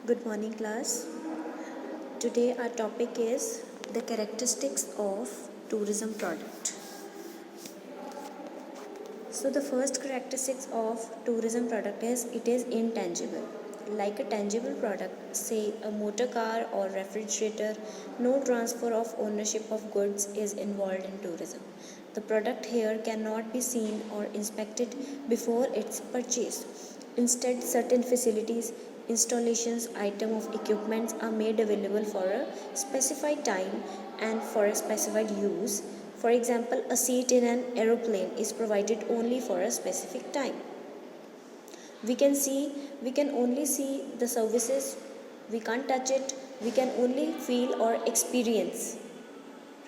Good morning, class. Today our topic is the characteristics of tourism product. So the first characteristics of tourism product is it is intangible. Like a tangible product, say a motor car or refrigerator, no transfer of ownership of goods is involved in tourism. The product here cannot be seen or inspected before its purchase. Instead, certain facilities, installations, item of equipments are made available for a specified time and for a specified use. For example, a seat in an aeroplane is provided only for a specific time. We can only see the services, we can't touch it, we can only feel or experience,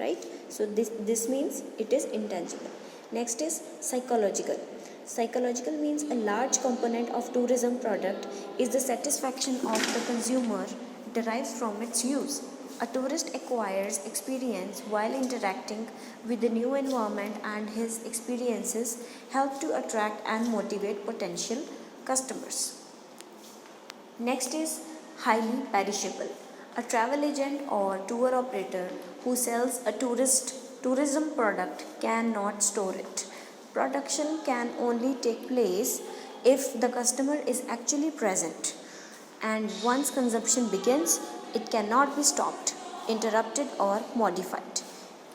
right? So this means it is intangible. Next is psychological. Psychological means a large component of tourism product is the satisfaction of the consumer derives from its use. A tourist acquires experience while interacting with the new environment, and his experiences help to attract and motivate potential customers. Next is highly perishable. A travel agent or tour operator who sells a tourism product cannot store it. Production can only take place if the customer is actually present, and once consumption begins, it cannot be stopped, interrupted, or modified.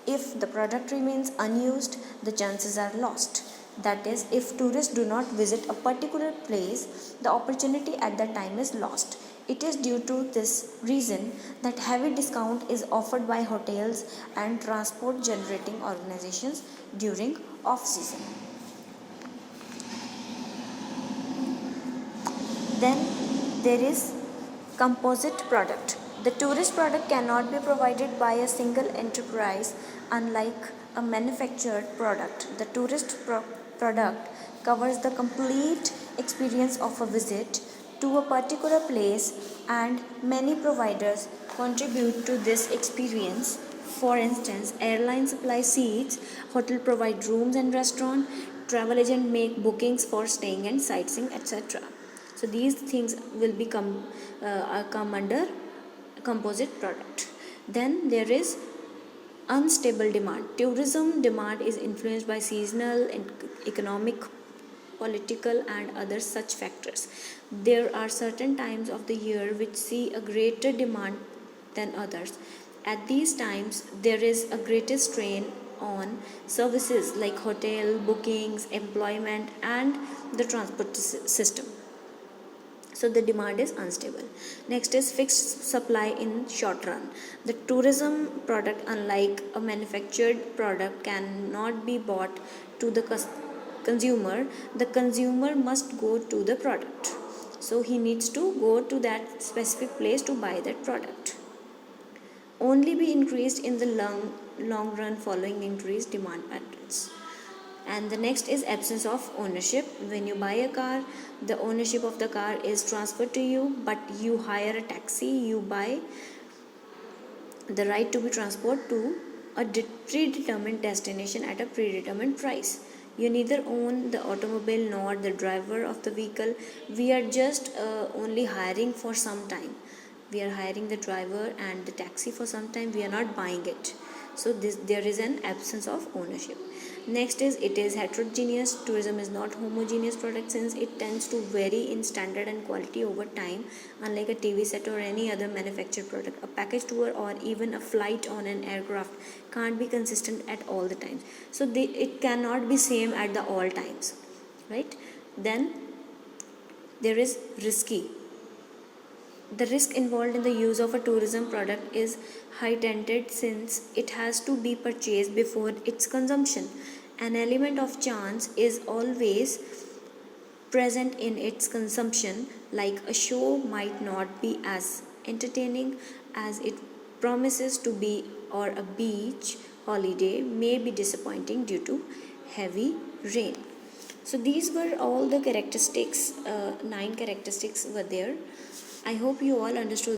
If the product remains unused, the chances are lost. That is, if tourists do not visit a particular place, the opportunity at that time is lost. It is due to this reason that heavy discount is offered by hotels and transport generating organizations during off season. Then there is composite product. The tourist product cannot be provided by a single enterprise. Unlike a manufactured product, the tourist product covers the complete experience of a visit to a particular place, and many providers contribute to this experience. For instance, airlines supply seats, hotel provide rooms and restaurant, travel agent make bookings for staying and sightseeing, etc. So these things will come under composite product. Then there is unstable demand. Tourism demand is influenced by seasonal, economic, political, and other such factors. There are certain times of the year which see a greater demand than others. At these times, there is a greater strain on services like hotel bookings, employment, and the transport system. So the demand is unstable. Next is fixed supply in short run. The tourism product, unlike a manufactured product, cannot be bought to the consumer. The consumer must go to the product. So he needs to go to that specific place to buy that product. Only be increased in the long run following increased demand patterns. And the next is absence of ownership. When you buy a car, the ownership of the car is transferred to you, but you hire a taxi, you buy the right to be transported to a predetermined destination at a predetermined price. You neither own the automobile nor the driver of the vehicle. We are just only hiring for some time. We are hiring the driver and the taxi for some time. We are not buying it. So there is an absence of ownership. Next is it is heterogeneous. Tourism is not homogeneous product since it tends to vary in standard and quality over time. Unlike a TV set or any other manufactured product, a package tour or even a flight on an aircraft can't be consistent at all the times. So it cannot be same at the all times, right? Then there is risky. The risk involved in the use of a tourism product is heightened since it has to be purchased before its consumption. An element of chance is always present in its consumption, like a show might not be as entertaining as it promises to be, or a beach holiday may be disappointing due to heavy rain. So these were all the characteristics, 9 characteristics were there. I hope you all understood